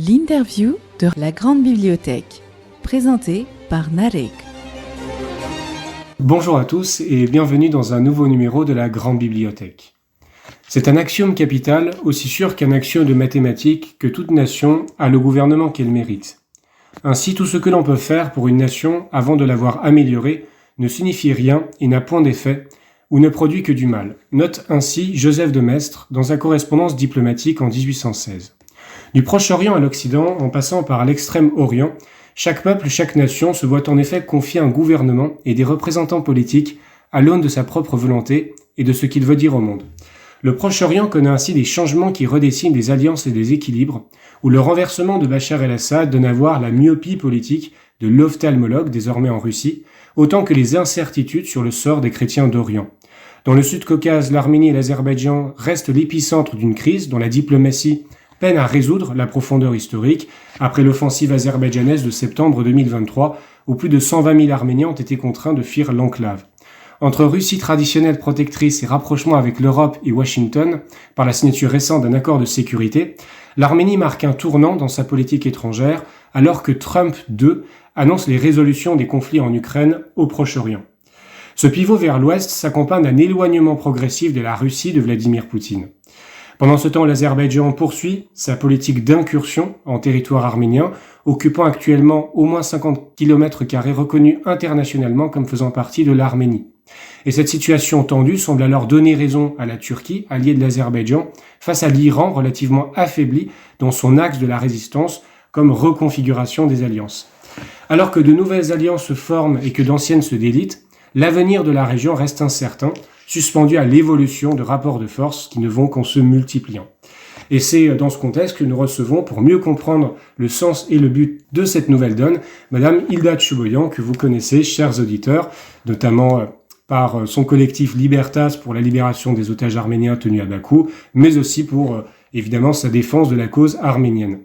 L'interview de la Grande Bibliothèque, présentée par Narek. Bonjour à tous et bienvenue dans un nouveau numéro de la Grande Bibliothèque. C'est un axiome capital, aussi sûr qu'un axiome de mathématiques, que toute nation a le gouvernement qu'elle mérite. Ainsi, tout ce que l'on peut faire pour une nation avant de l'avoir améliorée ne signifie rien et n'a point d'effet, ou ne produit que du mal. Note ainsi Joseph de Maistre dans sa correspondance diplomatique en 1816. Du Proche-Orient à l'Occident, en passant par l'Extrême-Orient, chaque peuple, chaque nation se voit en effet confier un gouvernement et des représentants politiques à l'aune de sa propre volonté et de ce qu'il veut dire au monde. Le Proche-Orient connaît ainsi des changements qui redessinent des alliances et des équilibres, où le renversement de Bachar el-Assad donne à voir la myopie politique de l'ophtalmologue désormais en Russie, autant que les incertitudes sur le sort des chrétiens d'Orient. Dans le Sud-Caucase, l'Arménie et l'Azerbaïdjan restent l'épicentre d'une crise dont la diplomatie peine à résoudre la profondeur historique après l'offensive azerbaïdjanaise de septembre 2023, où plus de 120 000 Arméniens ont été contraints de fuir l'enclave. Entre Russie traditionnelle protectrice et rapprochement avec l'Europe et Washington, par la signature récente d'un accord de sécurité, l'Arménie marque un tournant dans sa politique étrangère, alors que Trump II annonce les résolutions des conflits en Ukraine au Proche-Orient. Ce pivot vers l'Ouest s'accompagne d'un éloignement progressif de la Russie de Vladimir Poutine. Pendant ce temps, l'Azerbaïdjan poursuit sa politique d'incursion en territoire arménien, occupant actuellement au moins 50 km² reconnus internationalement comme faisant partie de l'Arménie. Et cette situation tendue semble alors donner raison à la Turquie, alliée de l'Azerbaïdjan, face à l'Iran relativement affaibli dans son axe de la résistance comme reconfiguration des alliances. Alors que de nouvelles alliances se forment et que d'anciennes se délitent, l'avenir de la région reste incertain, suspendu à l'évolution de rapports de force qui ne vont qu'en se multipliant. Et c'est dans ce contexte que nous recevons, pour mieux comprendre le sens et le but de cette nouvelle donne, Madame Hilda Tchouboyan, que vous connaissez, chers auditeurs, notamment par son collectif Libertas pour la libération des otages arméniens tenus à Bakou, mais aussi pour, évidemment, sa défense de la cause arménienne.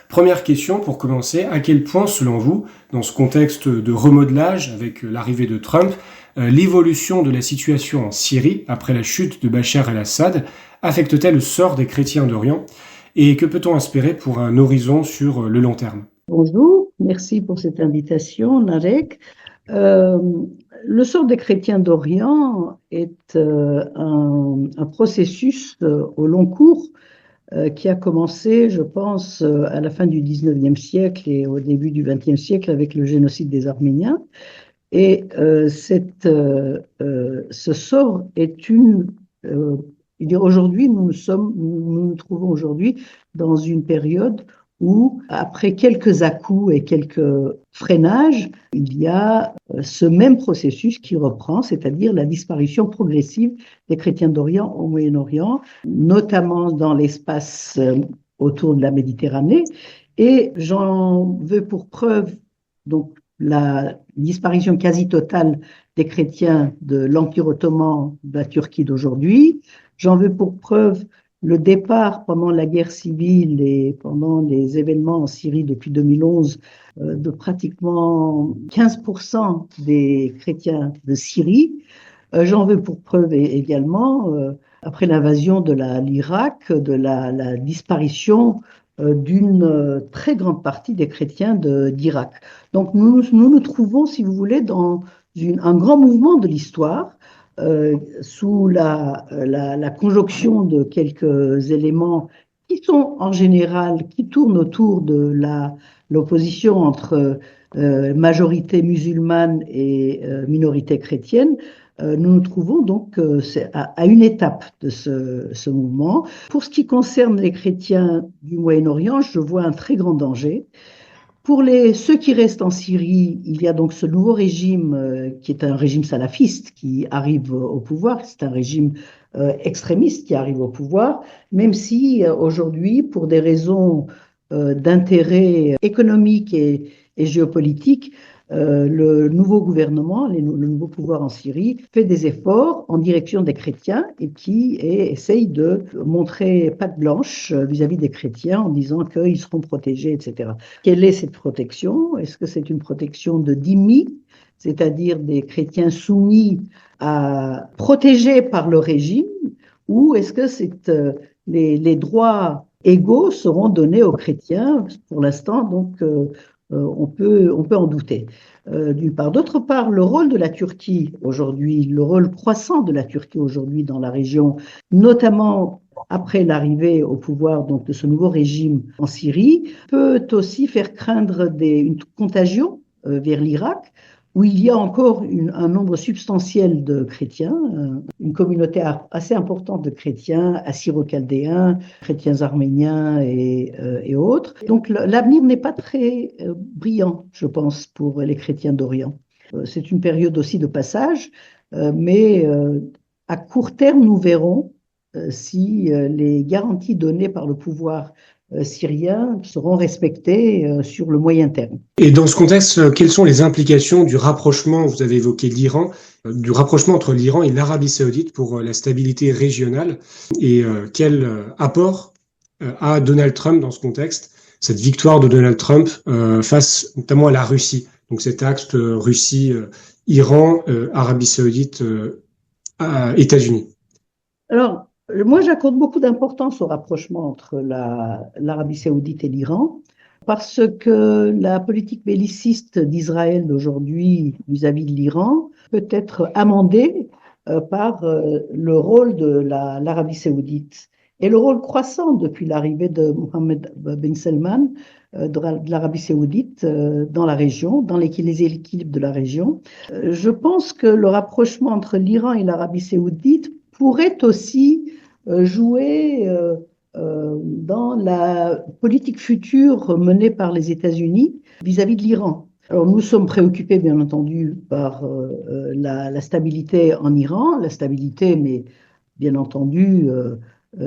Première question pour commencer, à quel point, selon vous, dans ce contexte de remodelage avec l'arrivée de Trump, l'évolution de la situation en Syrie après la chute de Bachar el-Assad affecte-t-elle le sort des chrétiens d'Orient et que peut-on espérer pour un horizon sur le long terme? Bonjour, merci pour cette invitation, Narek. Le sort des chrétiens d'Orient est un processus au long cours qui a commencé, je pense, à la fin du 19e siècle et au début du 20e siècle avec le génocide des Arméniens. Et ce sort est aujourd'hui, nous nous trouvons aujourd'hui dans une période où, après quelques à-coups et quelques freinages, il y a ce même processus qui reprend, c'est-à-dire la disparition progressive des chrétiens d'Orient au Moyen-Orient, notamment dans l'espace autour de la Méditerranée. Et j'en veux pour preuve donc la disparition quasi totale des chrétiens de l'Empire ottoman, de la Turquie d'aujourd'hui. J'en veux pour preuve le départ pendant la guerre civile et pendant les événements en Syrie depuis 2011 de pratiquement 15% des chrétiens de Syrie. J'en veux pour preuve également, après l'invasion de l'Irak, de la disparition d'une très grande partie des chrétiens d'Irak. Donc nous nous trouvons, si vous voulez, dans un grand mouvement de l'histoire, sous la conjonction de quelques éléments qui sont en général, qui tournent autour de l'opposition entre majorité musulmane et minorité chrétienne. Nous nous trouvons donc à une étape de ce mouvement. Pour ce qui concerne les chrétiens du Moyen-Orient, je vois un très grand danger. Pour ceux qui restent en Syrie, il y a donc ce nouveau régime qui est un régime salafiste qui arrive au pouvoir. C'est un régime extrémiste qui arrive au pouvoir, même si aujourd'hui, pour des raisons d'intérêt économique et géopolitique, le nouveau gouvernement, le nouveau pouvoir en Syrie, fait des efforts en direction des chrétiens et qui essaye de montrer patte blanche vis-à-vis des chrétiens en disant qu'ils seront protégés, etc. Quelle est cette protection? Est-ce que c'est une protection de dhimmi, c'est-à-dire des chrétiens soumis protégés par le régime, ou est-ce que c'est les droits égaux seront donnés aux chrétiens. Pour l'instant, donc, on peut en douter. D'une part. D'autre part, le rôle de la Turquie aujourd'hui, le rôle croissant de la Turquie aujourd'hui dans la région, notamment après l'arrivée au pouvoir donc, de ce nouveau régime en Syrie, peut aussi faire craindre une contagion vers l'Irak, où il y a encore un nombre substantiel de chrétiens, une communauté assez importante de chrétiens assyro-chaldéens, chrétiens arméniens et autres. Donc l'avenir n'est pas très brillant, je pense, pour les chrétiens d'Orient. C'est une période aussi de passage, mais à court terme, nous verrons si les garanties données par le pouvoir syrien seront respectées sur le moyen terme. Et dans ce contexte, quelles sont les implications du rapprochement, vous avez évoqué l'Iran, du rapprochement entre l'Iran et l'Arabie saoudite pour la stabilité régionale et quel apport a Donald Trump dans ce contexte, cette victoire de Donald Trump face notamment à la Russie, donc cet axe Russie, Iran, Arabie saoudite, États-Unis. Alors, moi, j'accorde beaucoup d'importance au rapprochement entre l'Arabie saoudite et l'Iran, parce que la politique belliciste d'Israël d'aujourd'hui vis-à-vis de l'Iran peut être amendée par le rôle de l'Arabie saoudite et le rôle croissant depuis l'arrivée de Mohammed Ben Salman de l'Arabie saoudite dans la région, dans les équilibres de la région. Je pense que le rapprochement entre l'Iran et l'Arabie saoudite pourrait aussi jouer dans la politique future menée par les États-Unis vis-à-vis de l'Iran. Alors nous sommes préoccupés bien entendu par la stabilité en Iran, la stabilité mais bien entendu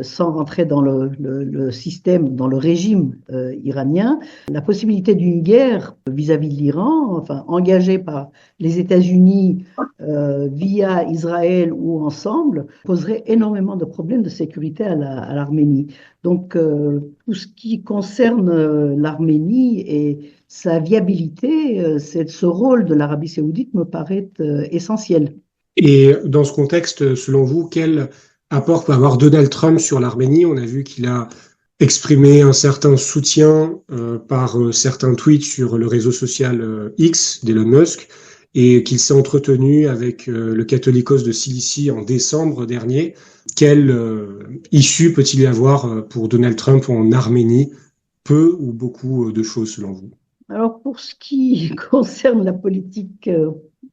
sans rentrer dans le système, dans le régime iranien, la possibilité d'une guerre vis-à-vis de l'Iran, enfin engagée par les États-Unis via Israël ou ensemble, poserait énormément de problèmes de sécurité à l'Arménie. Donc tout ce qui concerne l'Arménie et sa viabilité, ce rôle de l'Arabie saoudite me paraît essentiel. Et dans ce contexte, selon vous, quel apport peut avoir Donald Trump sur l'Arménie? On a vu qu'il a exprimé un certain soutien par certains tweets sur le réseau social X d'Elon Musk et qu'il s'est entretenu avec le Catholicos de Cilicie en décembre dernier. Quelle issue peut-il y avoir pour Donald Trump en Arménie? Peu ou beaucoup de choses selon vous? Alors pour ce qui concerne la politique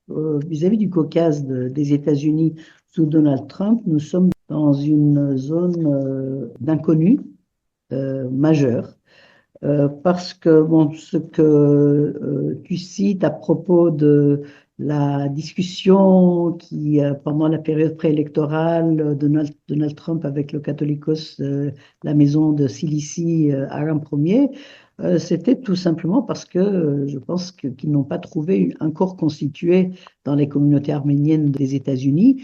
vis-à-vis du Caucase des États-Unis sous Donald Trump, nous sommes dans une zone d'inconnu majeure. Parce que bon, ce que tu cites à propos de la discussion qui, pendant la période préélectorale, Donald Trump avec le Catholicos, la maison de Cilicie, Aram Ier, c'était tout simplement parce que je pense qu'ils n'ont pas trouvé un corps constitué dans les communautés arméniennes des États-Unis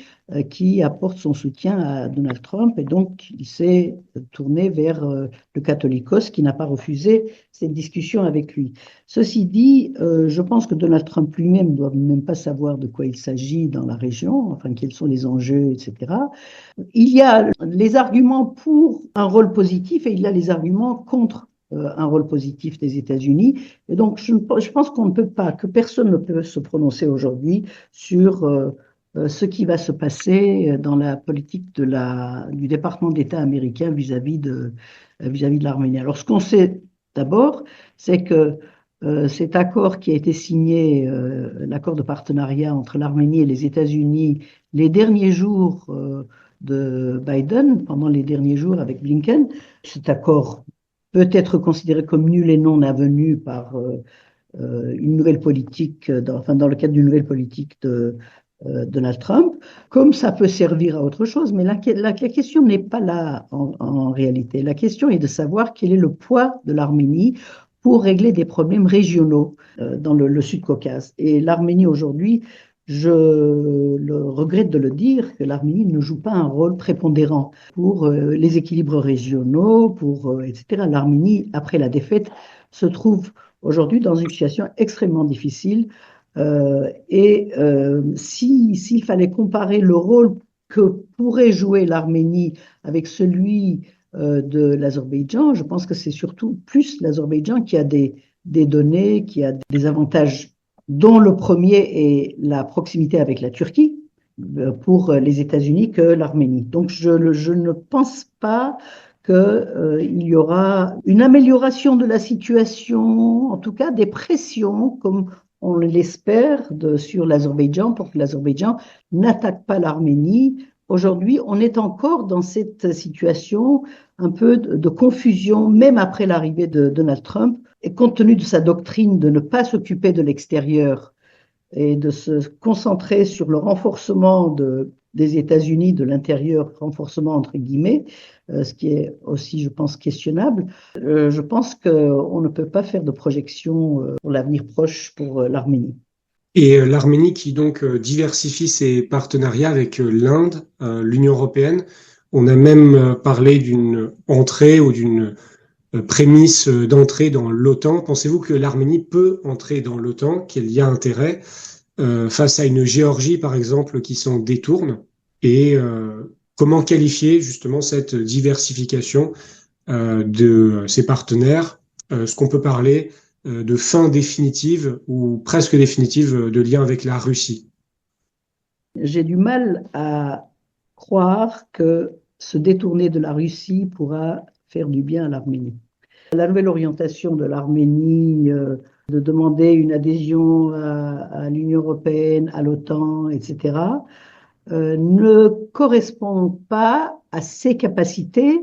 qui apporte son soutien à Donald Trump et donc il s'est tourné vers le Catholicos qui n'a pas refusé cette discussion avec lui. Ceci dit, je pense que Donald Trump lui-même ne doit même pas savoir de quoi il s'agit dans la région, enfin quels sont les enjeux, etc. Il y a les arguments pour un rôle positif et il y a les arguments contre un rôle positif des États-Unis. Et donc, je pense qu'on ne peut pas, que personne ne peut se prononcer aujourd'hui sur ce qui va se passer dans la politique du département d'État américain vis-à-vis de l'Arménie. Alors, ce qu'on sait d'abord, c'est que cet accord qui a été signé, l'accord de partenariat entre l'Arménie et les États-Unis, les derniers jours de Biden, pendant les derniers jours avec Blinken, cet accord peut être considéré comme nul et non avenu par une nouvelle politique, dans le cadre d'une nouvelle politique de Donald Trump, comme ça peut servir à autre chose. Mais la question n'est pas là en réalité. La question est de savoir quel est le poids de l'Arménie pour régler des problèmes régionaux dans le Sud-Caucase. Et l'Arménie aujourd'hui, je regrette de le dire, que l'Arménie ne joue pas un rôle prépondérant pour les équilibres régionaux, etc. L'Arménie, après la défaite, se trouve aujourd'hui dans une situation extrêmement difficile. S'il fallait comparer le rôle que pourrait jouer l'Arménie avec celui de l'Azerbaïdjan. Je pense que c'est surtout plus l'Azerbaïdjan qui a des données, qui a des avantages, dont le premier est la proximité avec la Turquie pour les États-Unis que l'Arménie. Donc je ne pense pas qu'il y aura une amélioration de la situation, en tout cas des pressions, comme on l'espère, sur l'Azerbaïdjan pour que l'Azerbaïdjan n'attaque pas l'Arménie. Aujourd'hui, on est encore dans cette situation un peu de confusion, même après l'arrivée de Donald Trump, et compte tenu de sa doctrine de ne pas s'occuper de l'extérieur et de se concentrer sur le renforcement des États-Unis de l'intérieur, renforcement entre guillemets, ce qui est aussi, je pense, questionnable. Je pense qu'on ne peut pas faire de projection pour l'avenir proche pour l'Arménie. Et l'Arménie qui donc diversifie ses partenariats avec l'Inde, l'Union européenne. On a même parlé d'une entrée ou d'une prémisse d'entrée dans l'OTAN. Pensez-vous que l'Arménie peut entrer dans l'OTAN, qu'il y a intérêt face à une Géorgie, par exemple, qui s'en détourne? Et comment qualifier justement cette diversification de ses partenaires? Ce qu'on peut parler de fin définitive ou presque définitive de lien avec la Russie. J'ai du mal à croire que se détourner de la Russie pourra faire du bien à l'Arménie. La nouvelle orientation de l'Arménie, de demander une adhésion à l'Union européenne, à l'OTAN, etc., ne correspond pas à ses capacités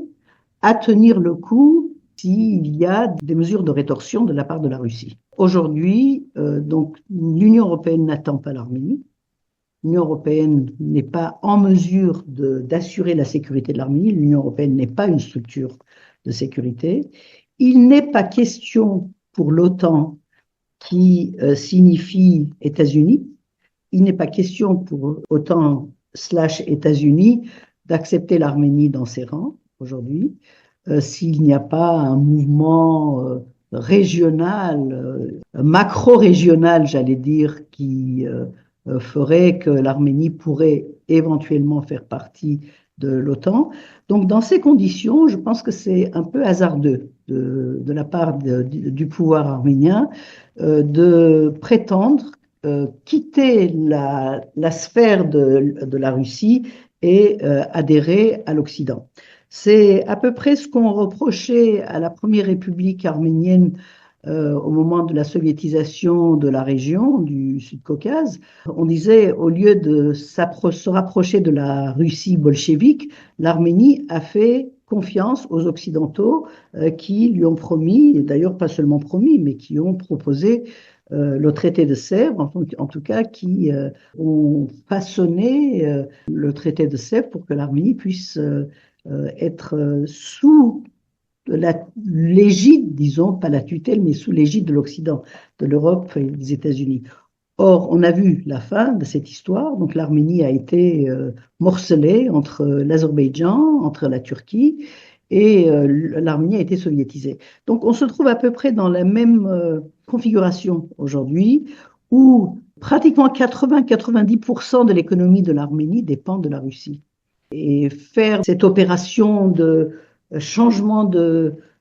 à tenir le coup s'il y a des mesures de rétorsion de la part de la Russie. Aujourd'hui, donc, l'Union européenne n'attend pas l'Arménie. L'Union européenne n'est pas en mesure d'assurer la sécurité de l'Arménie. L'Union européenne n'est pas une structure de sécurité. Il n'est pas question pour l'OTAN, qui signifie États-Unis, il n'est pas question pour OTAN/États-Unis d'accepter l'Arménie dans ses rangs aujourd'hui. S'il n'y a pas un mouvement régional, macro-régional, j'allais dire, qui ferait que l'Arménie pourrait éventuellement faire partie de l'OTAN. Donc, dans ces conditions, je pense que c'est un peu hasardeux de la part du pouvoir arménien de prétendre quitter la sphère de la Russie et adhérer à l'Occident. C'est à peu près ce qu'on reprochait à la première République arménienne au moment de la soviétisation de la région du Sud-Caucase. On disait, au lieu de se rapprocher de la Russie bolchevique, l'Arménie a fait confiance aux Occidentaux qui lui ont promis, et d'ailleurs pas seulement promis, mais qui ont proposé le traité de Sèvres, en tout cas qui ont façonné le traité de Sèvres pour que l'Arménie puisse être sous l'égide, disons, pas la tutelle, mais sous l'égide de l'Occident, de l'Europe et des États-Unis. Or, on a vu la fin de cette histoire. Donc, l'Arménie a été morcelée entre l'Azerbaïdjan, entre la Turquie, et l'Arménie a été soviétisée. Donc, on se trouve à peu près dans la même configuration aujourd'hui, où pratiquement 80-90% de l'économie de l'Arménie dépend de la Russie. Et faire cette opération de changement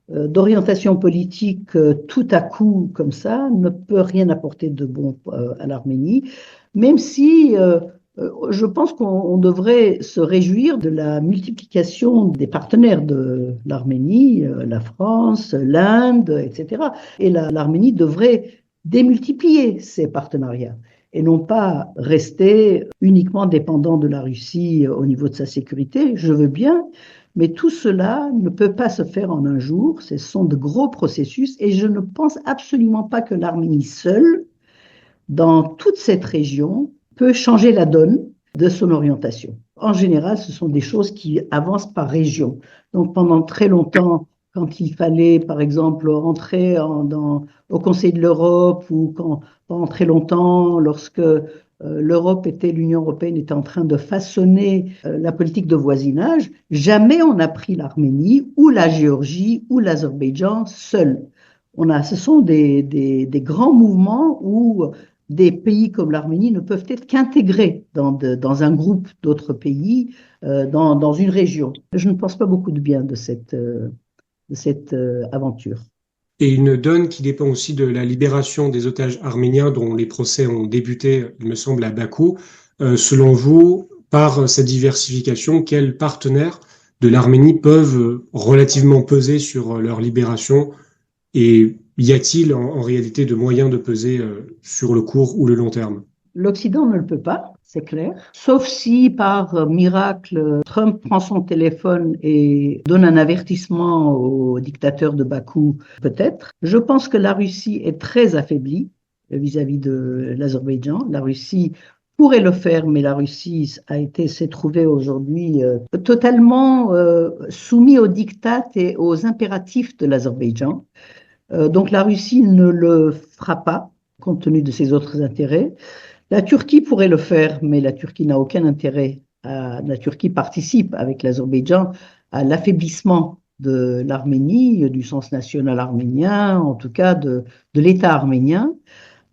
d'orientation politique tout à coup comme ça ne peut rien apporter de bon à l'Arménie, même si je pense qu'on devrait se réjouir de la multiplication des partenaires de l'Arménie, la France, l'Inde, etc. Et l'Arménie devrait démultiplier ses partenariats et non pas rester uniquement dépendant de la Russie au niveau de sa sécurité. Je veux bien, mais tout cela ne peut pas se faire en un jour. Ce sont de gros processus et je ne pense absolument pas que l'Arménie seule, dans toute cette région, peut changer la donne de son orientation. En général, ce sont des choses qui avancent par région. Donc pendant très longtemps, quand il fallait, par exemple, rentrer au Conseil de l'Europe ou pendant très longtemps, lorsque l'Union européenne était en train de façonner la politique de voisinage, jamais on n'a pris l'Arménie ou la Géorgie ou l'Azerbaïdjan seuls. Ce sont des grands mouvements où des pays comme l'Arménie ne peuvent être qu'intégrés dans un groupe d'autres pays, dans une région. Je ne pense pas beaucoup de bien de cette aventure. Et une donne qui dépend aussi de la libération des otages arméniens dont les procès ont débuté, il me semble, à Bakou. Selon vous, par cette diversification, quels partenaires de l'Arménie peuvent relativement peser sur leur libération? Et y a-t-il en réalité de moyens de peser sur le court ou le long terme? L'Occident ne le peut pas, c'est clair. Sauf si, par miracle, Trump prend son téléphone et donne un avertissement au dictateur de Bakou, peut-être. Je pense que la Russie est très affaiblie vis-à-vis de l'Azerbaïdjan. La Russie pourrait le faire, mais la Russie s'est trouvée aujourd'hui totalement soumise aux diktats et aux impératifs de l'Azerbaïdjan. Donc la Russie ne le fera pas, compte tenu de ses autres intérêts. La Turquie pourrait le faire, mais la Turquie n'a aucun intérêt. La Turquie participe avec l'Azerbaïdjan à l'affaiblissement de l'Arménie, du sens national arménien, en tout cas de l'État arménien.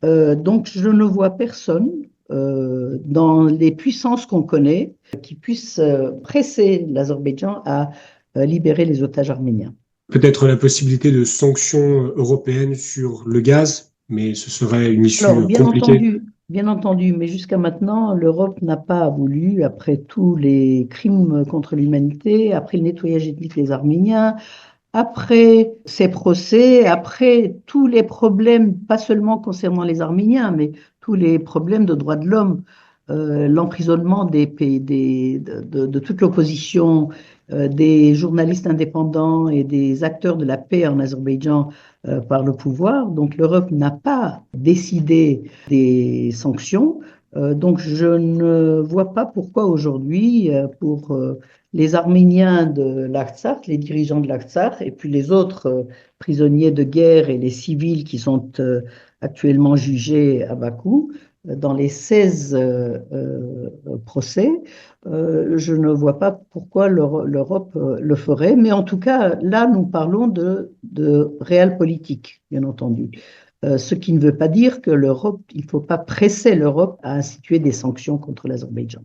Donc je ne vois personne dans les puissances qu'on connaît qui puisse presser l'Azerbaïdjan à libérer les otages arméniens. Peut-être la possibilité de sanctions européennes sur le gaz, mais ce serait une issue Alors, compliquée. bien entendu, mais jusqu'à maintenant, l'Europe n'a pas voulu, après tous les crimes contre l'humanité, après le nettoyage ethnique des Arméniens, après ces procès, après tous les problèmes, pas seulement concernant les Arméniens, mais tous les problèmes de droits de l'homme, l'emprisonnement de toute l'opposition, des journalistes indépendants et des acteurs de la paix en Azerbaïdjan par le pouvoir. Donc l'Europe n'a pas décidé des sanctions. Donc je ne vois pas pourquoi aujourd'hui, pour les Arméniens de l'Artsakh, les dirigeants de l'Artsakh, et puis les autres prisonniers de guerre et les civils qui sont actuellement jugés à Bakou, dans les 16 procès, je ne vois pas pourquoi l'Europe le ferait. Mais en tout cas, là, nous parlons de réel politique, bien entendu. Ce qui ne veut pas dire que l'Europe, il ne faut pas presser l'Europe à instituer des sanctions contre l'Azerbaïdjan.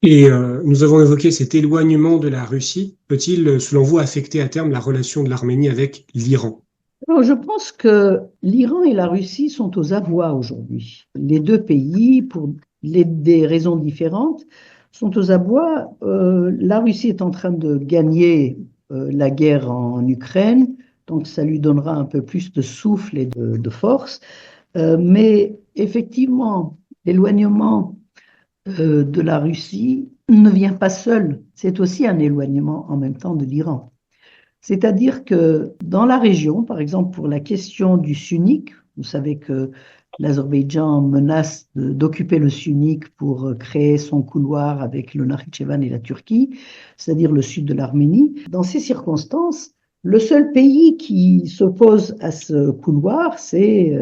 Et nous avons évoqué cet éloignement de la Russie. Peut-il, selon vous, affecter à terme la relation de l'Arménie avec l'Iran? Alors, je pense que l'Iran et la Russie sont aux abois aujourd'hui. Les deux pays, pour des raisons différentes, sont aux abois. La Russie est en train de gagner la guerre en Ukraine, donc ça lui donnera un peu plus de souffle et de force. Mais effectivement, l'éloignement de la Russie ne vient pas seul. C'est aussi un éloignement en même temps de l'Iran. C'est-à-dire que dans la région, par exemple pour la question du sunnique, vous savez que l'Azerbaïdjan menace d'occuper le sunnique pour créer son couloir avec le Nakhitchevan et la Turquie, c'est-à-dire le sud de l'Arménie. Dans ces circonstances, le seul pays qui s'oppose à ce couloir, c'est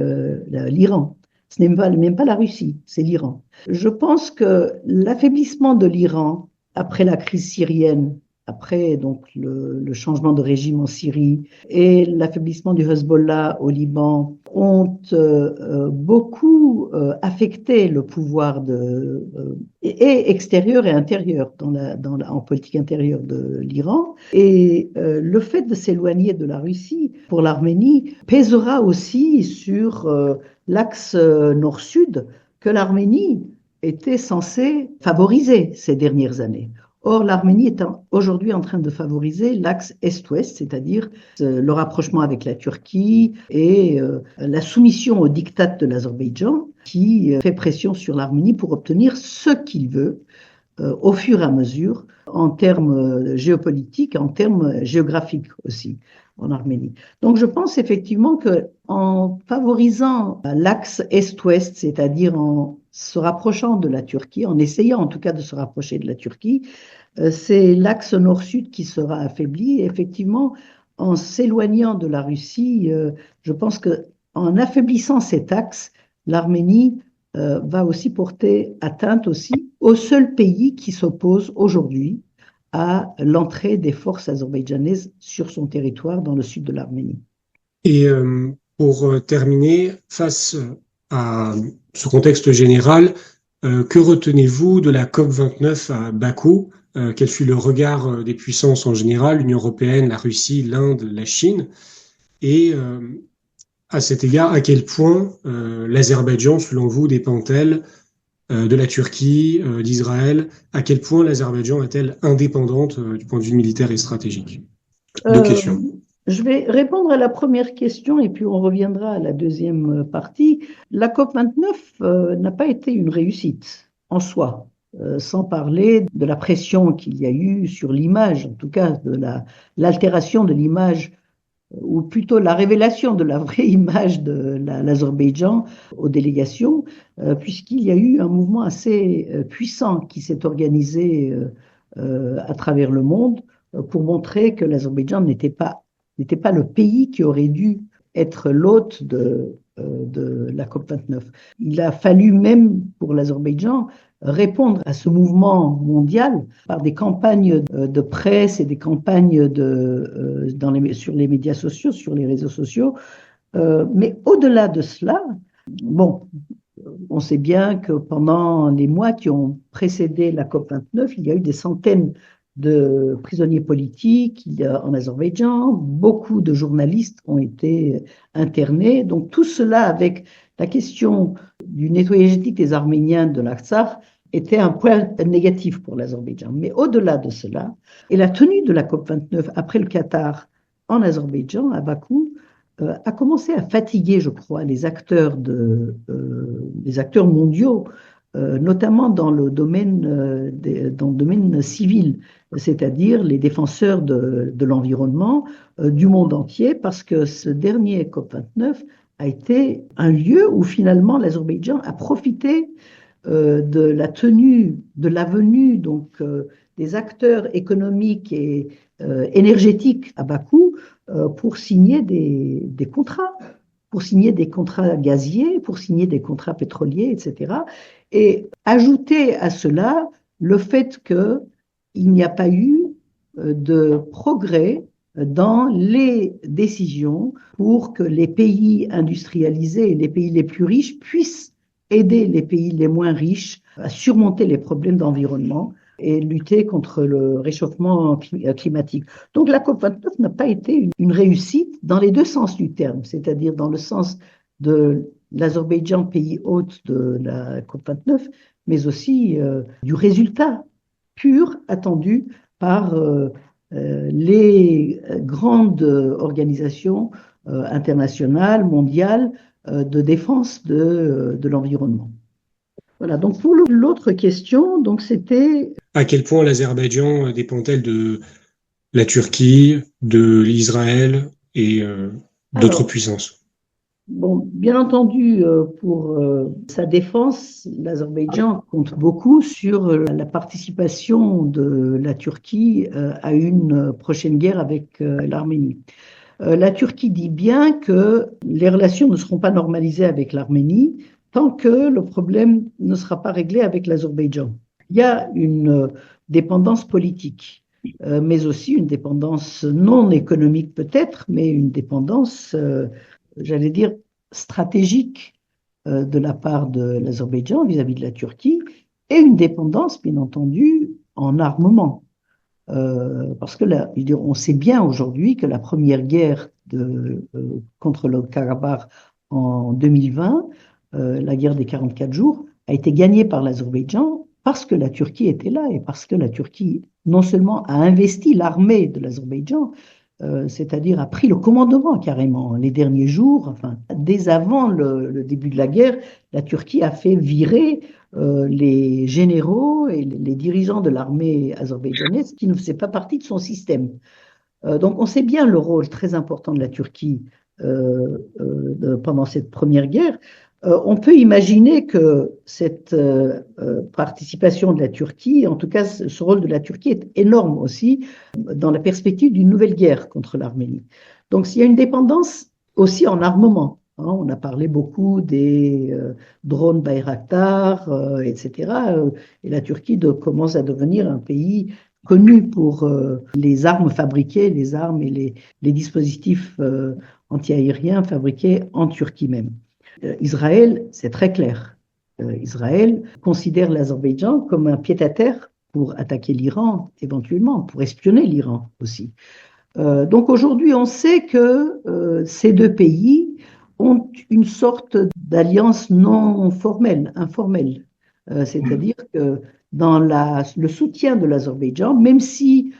l'Iran. Ce n'est même pas la Russie, c'est l'Iran. Je pense que l'affaiblissement de l'Iran après la crise syrienne, après donc le changement de régime en Syrie et l'affaiblissement du Hezbollah au Liban ont beaucoup affecté le pouvoir et extérieur et intérieur en politique intérieure de l'Iran. Et le fait de s'éloigner de la Russie pour l'Arménie pèsera aussi sur l'axe nord-sud que l'Arménie était censée favoriser ces dernières années. Or, l'Arménie est aujourd'hui en train de favoriser l'axe Est-Ouest, c'est-à-dire le rapprochement avec la Turquie et la soumission au diktat de l'Azerbaïdjan qui fait pression sur l'Arménie pour obtenir ce qu'il veut au fur et à mesure en termes géopolitiques, en termes géographiques aussi en Arménie. Donc je pense effectivement qu'en favorisant l'axe Est-Ouest, c'est-à-dire en se rapprochant de la Turquie, en essayant en tout cas de se rapprocher de la Turquie, c'est l'axe nord-sud qui sera affaibli. Et effectivement, en s'éloignant de la Russie, je pense qu'en affaiblissant cet axe, l'Arménie va aussi porter atteinte aussi au seul pays qui s'oppose aujourd'hui à l'entrée des forces azerbaïdjanaises sur son territoire dans le sud de l'Arménie. Et pour terminer, face à ce contexte général, que retenez-vous de la COP29 à Bakou? Quel fut le regard des puissances en général, l'Union européenne, la Russie, l'Inde, la Chine? Et à cet égard, à quel point l'Azerbaïdjan, selon vous, dépend-elle de la Turquie, d'Israël? À quel point l'Azerbaïdjan est-elle indépendante du point de vue militaire et stratégique? Deux questions. Je vais répondre à la première question et puis on reviendra à la deuxième partie. La COP29 n'a pas été une réussite en soi, sans parler de la pression qu'il y a eu sur l'image, en tout cas de l'altération de l'image, ou plutôt la révélation de la vraie image de l'Azerbaïdjan aux délégations, puisqu'il y a eu un mouvement assez puissant qui s'est organisé à travers le monde pour montrer que l'Azerbaïdjan n'était pas le pays qui aurait dû être l'hôte de la COP29. Il a fallu même pour l'Azerbaïdjan répondre à ce mouvement mondial par des campagnes de presse et des campagnes sur les médias sociaux, sur les réseaux sociaux. Mais au-delà de cela, bon, on sait bien que pendant les mois qui ont précédé la COP29, il y a eu des centaines de prisonniers politiques en Azerbaïdjan, beaucoup de journalistes ont été internés. Donc tout cela avec la question du nettoyage éthique des Arméniens de l'Artsakh était un point négatif pour l'Azerbaïdjan. Mais au-delà de cela, et la tenue de la COP29 après le Qatar en Azerbaïdjan, à Bakou, a commencé à fatiguer, je crois, les acteurs mondiaux, notamment dans le domaine civil, c'est-à-dire les défenseurs de l'environnement du monde entier, parce que ce dernier COP29 a été un lieu où finalement l'Azerbaïdjan a profité de la venue donc des acteurs économiques et énergétiques à Bakou pour signer des contrats. Pour signer des contrats gaziers, pour signer des contrats pétroliers, etc. Et ajouter à cela le fait qu'il n'y a pas eu de progrès dans les décisions pour que les pays industrialisés et les pays les plus riches puissent aider les pays les moins riches à surmonter les problèmes d'environnement et lutter contre le réchauffement climatique. Donc la COP29 n'a pas été une réussite dans les deux sens du terme, c'est-à-dire dans le sens de l'Azerbaïdjan, pays hôte de la COP29, mais aussi du résultat pur attendu par les grandes organisations internationales, mondiales, de défense de l'environnement. Voilà, donc pour l'autre question, donc c'était... À quel point l'Azerbaïdjan dépend-elle de la Turquie, de l'Israël et d'autres puissances? Bon, bien entendu, pour sa défense, l'Azerbaïdjan compte beaucoup sur la participation de la Turquie à une prochaine guerre avec l'Arménie. La Turquie dit bien que les relations ne seront pas normalisées avec l'Arménie tant que le problème ne sera pas réglé avec l'Azerbaïdjan. Il y a une dépendance politique, mais aussi une dépendance non économique peut-être, mais une dépendance, j'allais dire, stratégique de la part de l'Azerbaïdjan vis-à-vis de la Turquie, et une dépendance, bien entendu, en armement. Parce que là, on sait bien aujourd'hui que la première guerre contre le Karabakh en 2020, la guerre des 44 jours, a été gagnée par l'Azerbaïdjan parce que la Turquie était là et parce que la Turquie non seulement a investi l'armée de l'Azerbaïdjan, c'est-à-dire a pris le commandement carrément les derniers jours, enfin, dès avant le début de la guerre, la Turquie a fait virer les généraux et les dirigeants de l'armée azerbaïdjanaise qui ne faisaient pas partie de son système. Donc on sait bien le rôle très important de la Turquie pendant cette première guerre. On peut imaginer que cette participation de la Turquie, en tout cas ce rôle de la Turquie est énorme aussi dans la perspective d'une nouvelle guerre contre l'Arménie. Donc s'il y a une dépendance aussi en armement, hein, on a parlé beaucoup des drones Bayraktar, etc. Et la Turquie commence à devenir un pays connu pour les armes fabriquées, les armes et les dispositifs anti-aériens fabriqués en Turquie même. Israël, c'est très clair. Israël considère l'Azerbaïdjan comme un pied-à-terre pour attaquer l'Iran, éventuellement, pour espionner l'Iran aussi. Donc aujourd'hui, on sait que ces deux pays ont une sorte d'alliance non formelle, informelle. C'est-à-dire que dans le soutien de l'Azerbaïdjan, même si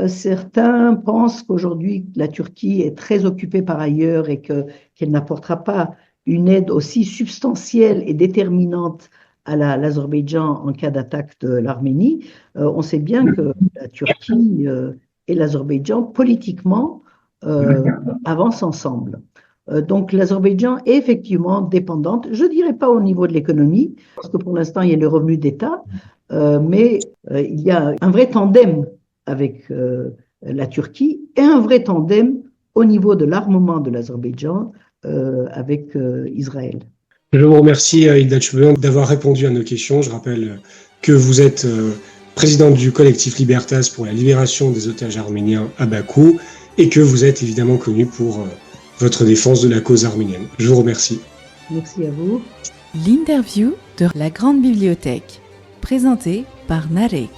certains pensent qu'aujourd'hui la Turquie est très occupée par ailleurs et qu'elle n'apportera pas une aide aussi substantielle et déterminante à l'Azerbaïdjan en cas d'attaque de l'Arménie, on sait bien que la Turquie et l'Azerbaïdjan, politiquement, avancent ensemble. Donc l'Azerbaïdjan est effectivement dépendante, je ne dirais pas au niveau de l'économie, parce que pour l'instant, il y a le revenu d'État, mais il y a un vrai tandem avec la Turquie et un vrai tandem au niveau de l'armement de l'Azerbaïdjan avec Israël. Je vous remercie, Hilda Tchouben, d'avoir répondu à nos questions. Je rappelle que vous êtes présidente du collectif Libertas pour la libération des otages arméniens à Bakou et que vous êtes évidemment connue pour votre défense de la cause arménienne. Je vous remercie. Merci à vous. L'interview de la Grande Bibliothèque, présentée par Narek.